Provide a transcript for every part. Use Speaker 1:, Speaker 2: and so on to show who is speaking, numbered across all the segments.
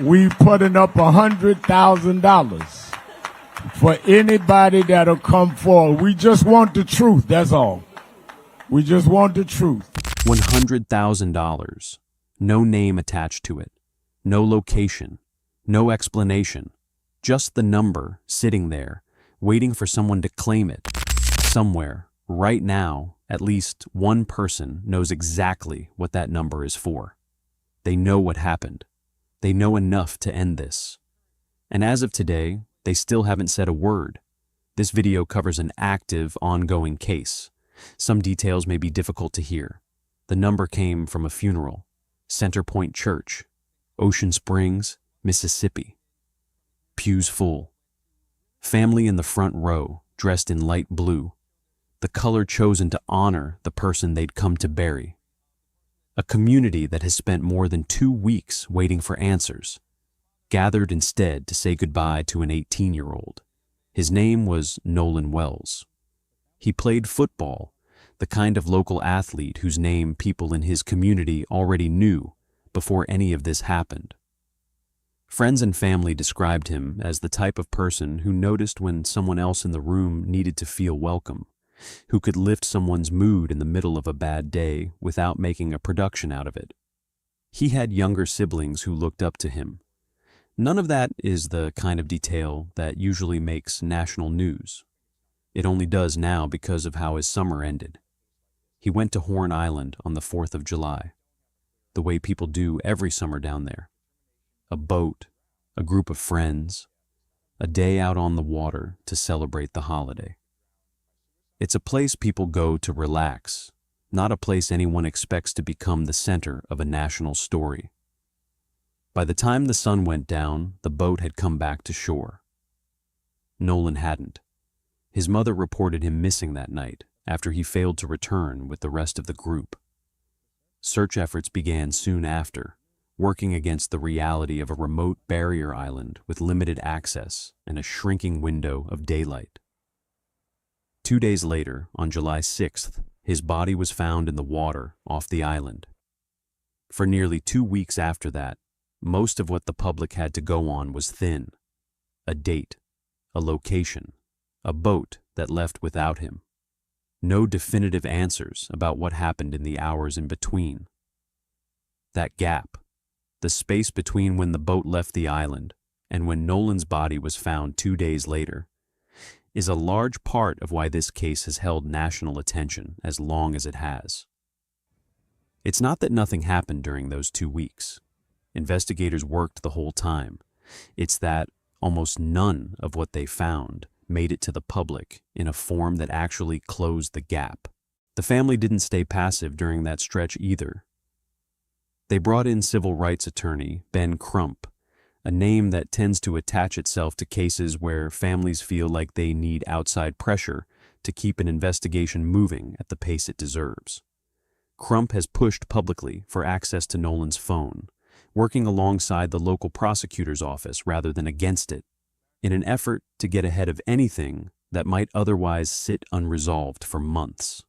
Speaker 1: we putting up $100,000 for anybody that'll come forward. We just want the truth, that's all. We just want the truth.
Speaker 2: $100,000. No name attached to it. No location. No explanation. Just the number sitting there, waiting for someone to claim it. Somewhere, right now, at least one person knows exactly what that number is for. They know what happened. They know enough to end this. And as of today, they still haven't said a word. This video covers an active, ongoing case. Some details may be difficult to hear. The number came from a funeral, Center Point Church, Ocean Springs, Mississippi. Pews full. Family in the front row, dressed in light blue, the color chosen to honor the person they'd come to bury. A community that has spent more than 2 weeks waiting for answers, gathered instead to say goodbye to an 18-year-old. His name was Nolan Wells. He played football, the kind of local athlete whose name people in his community already knew before any of this happened. Friends and family described him as the type of person who noticed when someone else in the room needed to feel welcome, who could lift someone's mood in the middle of a bad day without making a production out of it. He had younger siblings who looked up to him. None of that is the kind of detail that usually makes national news. It only does now because of how his summer ended. He went to Horn Island on the 4th of July, the way people do every summer down there. A boat, a group of friends, a day out on the water to celebrate the holiday. It's a place people go to relax, not a place anyone expects to become the center of a national story. By the time the sun went down, the boat had come back to shore. Nolan hadn't. His mother reported him missing that night after he failed to return with the rest of the group. Search efforts began soon after, working against the reality of a remote barrier island with limited access and a shrinking window of daylight. 2 days later, on July 6th, his body was found in the water off the island. For nearly 2 weeks after that, most of what the public had to go on was thin. A date, a location, a boat that left without him. No definitive answers about what happened in the hours in between. That gap, the space between when the boat left the island and when Nolan's body was found 2 days later, is a large part of why this case has held national attention as long as it has. It's not that nothing happened during those 2 weeks. Investigators worked the whole time. It's that almost none of what they found made it to the public in a form that actually closed the gap. The family didn't stay passive during that stretch either. They brought in civil rights attorney Ben Crump, a name that tends to attach itself to cases where families feel like they need outside pressure to keep an investigation moving at the pace it deserves. Crump has pushed publicly for access to Nolan's phone, working alongside the local prosecutor's office rather than against it, in an effort to get ahead of anything that might otherwise sit unresolved for months.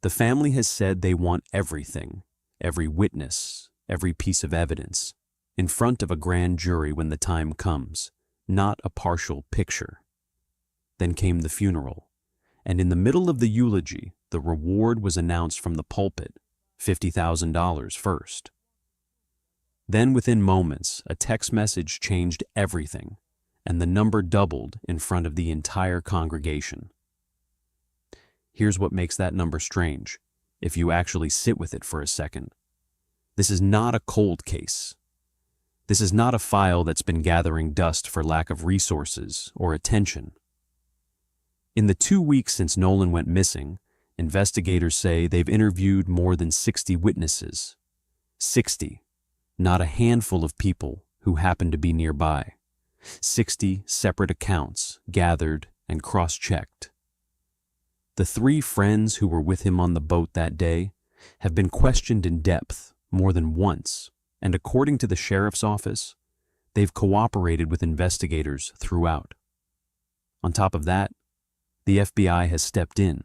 Speaker 2: The family has said they want everything, every witness, every piece of evidence, in front of a grand jury when the time comes, not a partial picture. Then came the funeral, and in the middle of the eulogy, the reward was announced from the pulpit, $50,000 first. Then within moments, a text message changed everything, and the number doubled in front of the entire congregation. Here's what makes that number strange, if you actually sit with it for a second. This is not a cold case. This is not a file that's been gathering dust for lack of resources or attention. In the 2 weeks since Nolan went missing, investigators say they've interviewed more than 60 witnesses. 60, not a handful of people who happened to be nearby. 60 separate accounts gathered and cross-checked. The 3 friends who were with him on the boat that day have been questioned in depth more than once, and according to the sheriff's office, they've cooperated with investigators throughout. On top of that, the FBI has stepped in,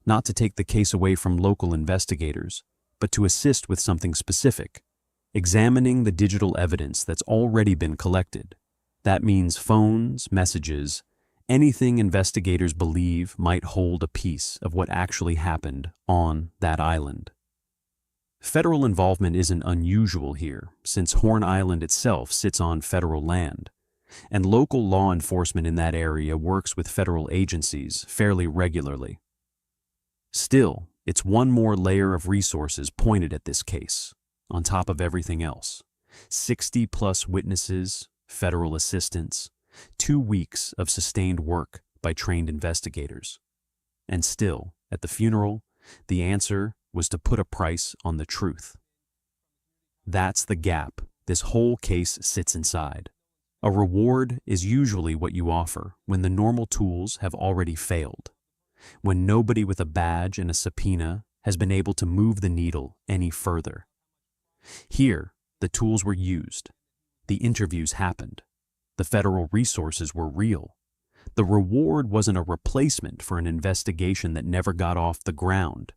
Speaker 2: not to take the case away from local investigators, but to assist with something specific, examining the digital evidence that's already been collected. That means phones, messages, anything investigators believe might hold a piece of what actually happened on that island. Federal involvement isn't unusual here, since Horn Island itself sits on federal land, and local law enforcement in that area works with federal agencies fairly regularly. Still, it's one more layer of resources pointed at this case, on top of everything else. 60+ witnesses, federal assistance, 2 weeks of sustained work by trained investigators. And still, at the funeral, the answer was to put a price on the truth. That's the gap this whole case sits inside. A reward is usually what you offer when the normal tools have already failed, when nobody with a badge and a subpoena has been able to move the needle any further. Here, the tools were used. The interviews happened. The federal resources were real. The reward wasn't a replacement for an investigation that never got off the ground.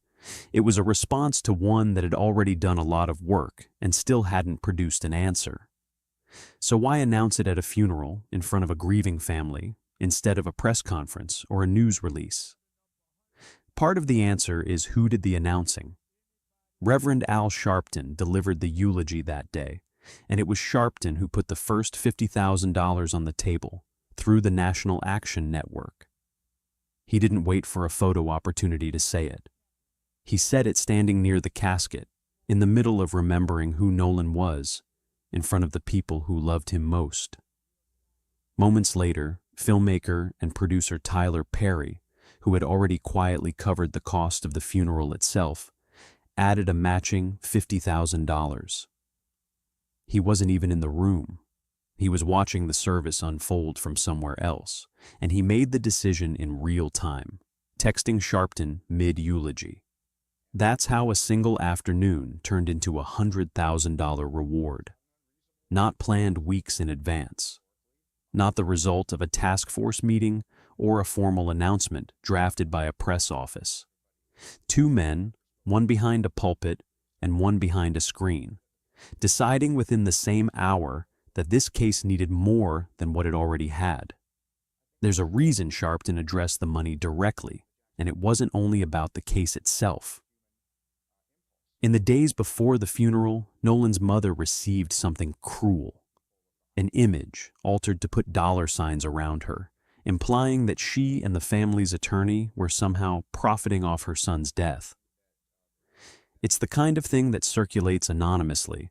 Speaker 2: It was a response to one that had already done a lot of work and still hadn't produced an answer. So why announce it at a funeral in front of a grieving family instead of a press conference or a news release? Part of the answer is who did the announcing. Reverend Al Sharpton delivered the eulogy that day, and it was Sharpton who put the first $50,000 on the table through the National Action Network. He didn't wait for a photo opportunity to say it. He said it standing near the casket, in the middle of remembering who Nolan was, in front of the people who loved him most. Moments later, filmmaker and producer Tyler Perry, who had already quietly covered the cost of the funeral itself, added a matching $50,000. He wasn't even in the room. He was watching the service unfold from somewhere else, and he made the decision in real time, texting Sharpton mid-eulogy. That's how a single afternoon turned into a $100,000 reward. Not planned weeks in advance. Not the result of a task force meeting or a formal announcement drafted by a press office. 2 men, one behind a pulpit and one behind a screen, deciding within the same hour that this case needed more than what it already had. There's a reason Sharpton addressed the money directly, and it wasn't only about the case itself. In the days before the funeral, Nolan's mother received something cruel. An image altered to put $signs around her, implying that she and the family's attorney were somehow profiting off her son's death. It's the kind of thing that circulates anonymously,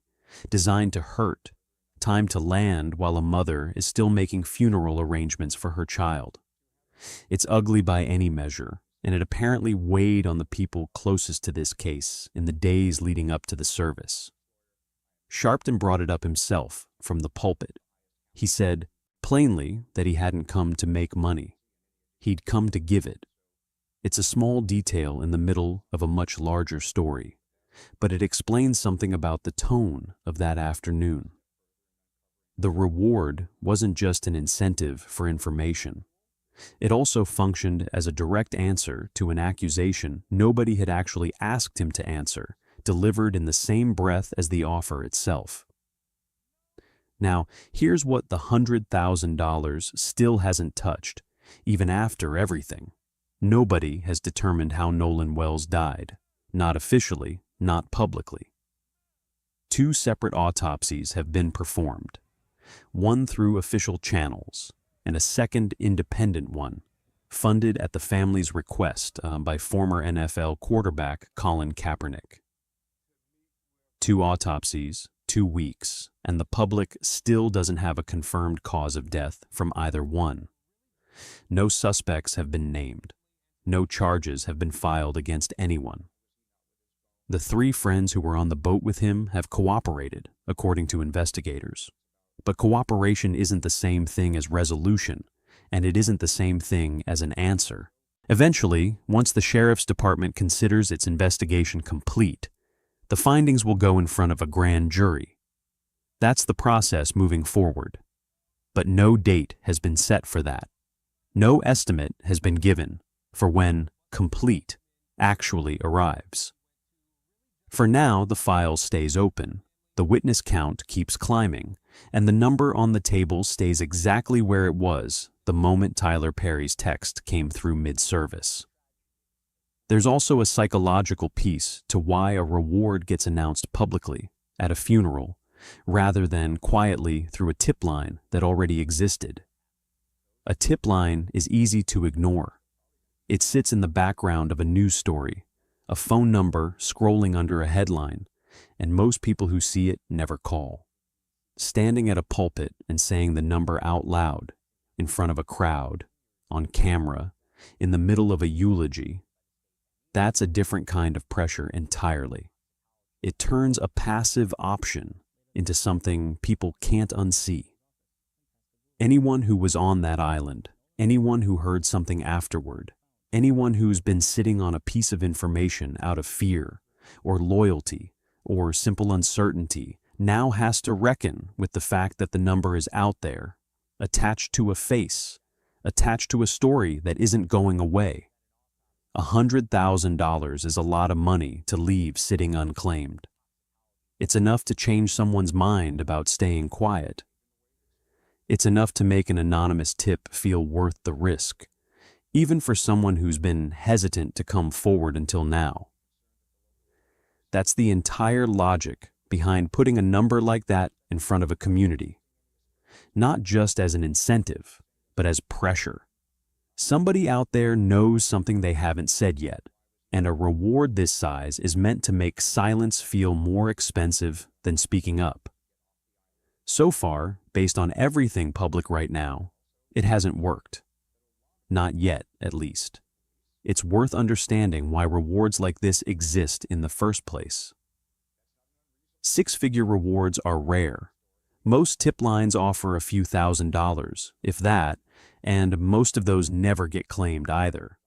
Speaker 2: designed to hurt, timed to land while a mother is still making funeral arrangements for her child. It's ugly by any measure, and it apparently weighed on the people closest to this case in the days leading up to the service. Sharpton brought it up himself from the pulpit. He said, plainly, that he hadn't come to make money. He'd come to give it. It's a small detail in the middle of a much larger story, but it explains something about the tone of that afternoon. The reward wasn't just an incentive for information. It also functioned as a direct answer to an accusation nobody had actually asked him to answer, delivered in the same breath as the offer itself. Now, here's what the $100,000 still hasn't touched, even after everything. Nobody has determined how Nolan Wells died, not officially, not publicly. 2 separate autopsies have been performed, one through official channels, and a second independent one, funded at the family's request by former NFL quarterback Colin Kaepernick. 2 autopsies, 2 weeks, and the public still doesn't have a confirmed cause of death from either one. No suspects have been named. No charges have been filed against anyone. The 3 friends who were on the boat with him have cooperated, according to investigators. But cooperation isn't the same thing as resolution, and it isn't the same thing as an answer. Eventually, once the sheriff's department considers its investigation complete, the findings will go in front of a grand jury. That's the process moving forward. But no date has been set for that. No estimate has been given for when complete actually arrives. For now, the file stays open, The witness count keeps climbing, and the number on the table stays exactly where it was the moment Tyler Perry's text came through mid-service. There's also a psychological piece to why a reward gets announced publicly at a funeral rather than quietly through a tip line that already existed. A tip line is easy to ignore. It sits in the background of a news story, a phone number scrolling under a headline, and most people who see it never call. Standing at a pulpit and saying the number out loud, in front of a crowd, on camera, in the middle of a eulogy, that's a different kind of pressure entirely. It turns a passive option into something people can't unsee. Anyone who was on that island, anyone who heard something afterward, anyone who's been sitting on a piece of information out of fear, or loyalty, or simple uncertainty, now has to reckon with the fact that the number is out there, attached to a face, attached to a story that isn't going away. $100,000 is a lot of money to leave sitting unclaimed. It's enough to change someone's mind about staying quiet. It's enough to make an anonymous tip feel worth the risk, even for someone who's been hesitant to come forward until now. That's the entire logic behind putting a number like that in front of a community. Not just as an incentive, but as pressure. Somebody out there knows something they haven't said yet, and a reward this size is meant to make silence feel more expensive than speaking up. So far, based on everything public right now, it hasn't worked. Not yet, at least. It's worth understanding why rewards like this exist in the first place. Six-figure rewards are rare. Most tip lines offer a few $1,000s, if that, and most of those never get claimed either.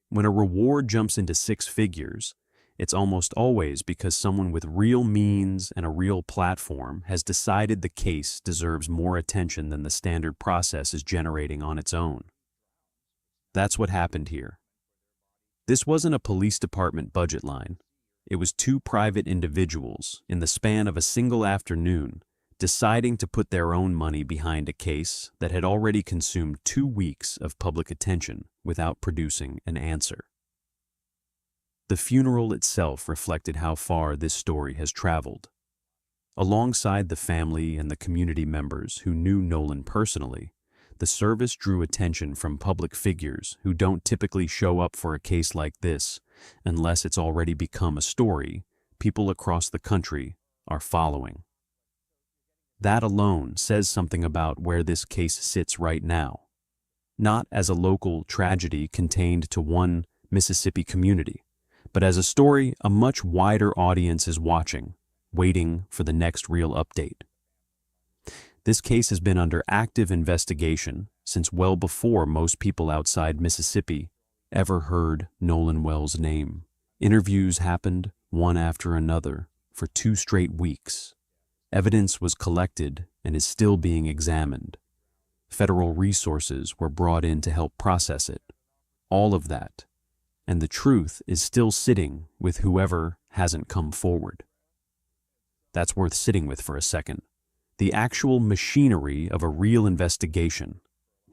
Speaker 2: When a reward jumps into six figures, it's almost always because someone with real means and a real platform has decided the case deserves more attention than the standard process is generating on its own. That's what happened here. This wasn't a police department budget line. It was two private individuals, in the span of a single afternoon, deciding to put their own money behind a case that had already consumed 2 weeks of public attention without producing an answer. The funeral itself reflected how far this story has traveled. Alongside the family and the community members who knew Nolan personally, the service drew attention from public figures who don't typically show up for a case like this unless it's already become a story people across the country are following. That alone says something about where this case sits right now, not as a local tragedy contained to one Mississippi community, but as a story a much wider audience is watching, waiting for the next real update. This case has been under active investigation since well before most people outside Mississippi ever heard Nolan Wells' name. Interviews happened one after another for 2 straight weeks. Evidence was collected and is still being examined. Federal resources were brought in to help process it. All of that. And the truth is still sitting with whoever hasn't come forward. That's worth sitting with for a second. The actual machinery of a real investigation.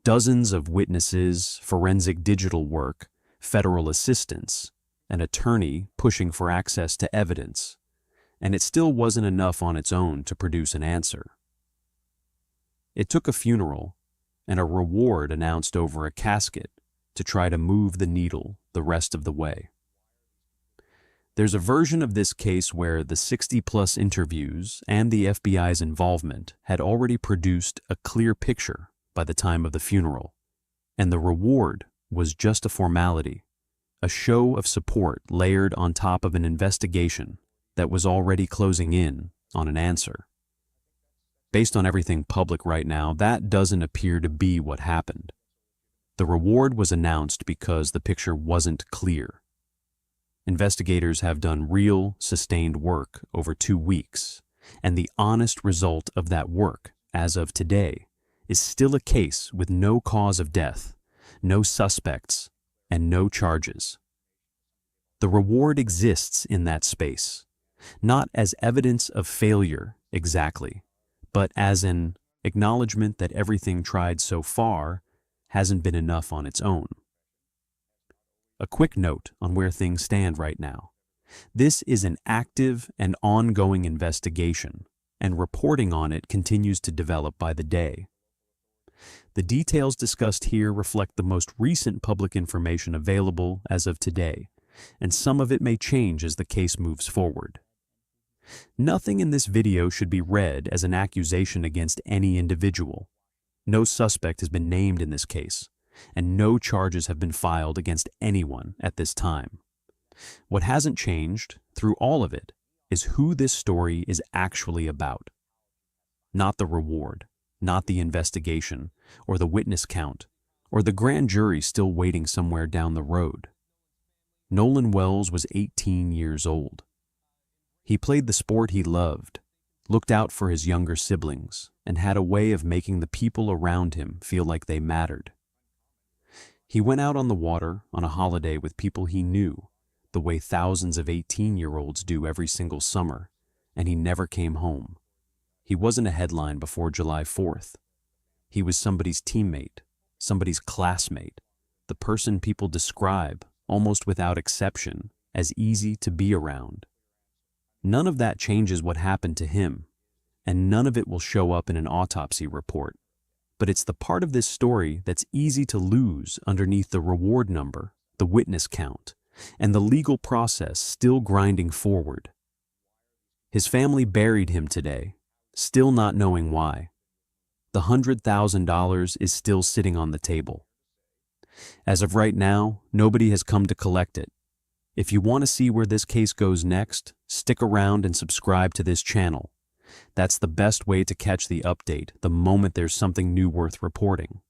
Speaker 2: Dozens of witnesses, forensic digital work, federal assistance, an attorney pushing for access to evidence. And it still wasn't enough on its own to produce an answer. It took a funeral and a reward announced over a casket to try to move the needle the rest of the way. There's a version of this case where the 60-plus interviews and the FBI's involvement had already produced a clear picture by the time of the funeral, and the reward was just a formality, a show of support layered on top of an investigation that was already closing in on an answer. Based on everything public right now, that doesn't appear to be what happened. The reward was announced because the picture wasn't clear. Investigators have done real, sustained work over 2 weeks, and the honest result of that work, as of today, is still a case with no cause of death, no suspects, and no charges. The reward exists in that space, not as evidence of failure exactly, but as an acknowledgement that everything tried so far hasn't been enough on its own. A quick note on where things stand right now. This is an active and ongoing investigation, and reporting on it continues to develop by the day. The details discussed here reflect the most recent public information available as of today, and some of it may change as the case moves forward. Nothing in this video should be read as an accusation against any individual. No suspect has been named in this case, and no charges have been filed against anyone at this time. What hasn't changed through all of it is who this story is actually about. Not the reward, not the investigation, or the witness count, or the grand jury still waiting somewhere down the road. Nolan Wells was 18 years old. He played the sport he loved, looked out for his younger siblings, and had a way of making the people around him feel like they mattered. He went out on the water on a holiday with people he knew, the way thousands of 18-year-olds do every single summer, and he never came home. He wasn't a headline before July 4th. He was somebody's teammate, somebody's classmate, the person people describe, almost without exception, as easy to be around. None of that changes what happened to him, and none of it will show up in an autopsy report. But it's the part of this story that's easy to lose underneath the reward number, the witness count, and the legal process still grinding forward. His family buried him today, still not knowing why. The $100,000 is still sitting on the table. As of right now, nobody has come to collect it. If you want to see where this case goes next, stick around and subscribe to this channel. That's the best way to catch the update the moment there's something new worth reporting.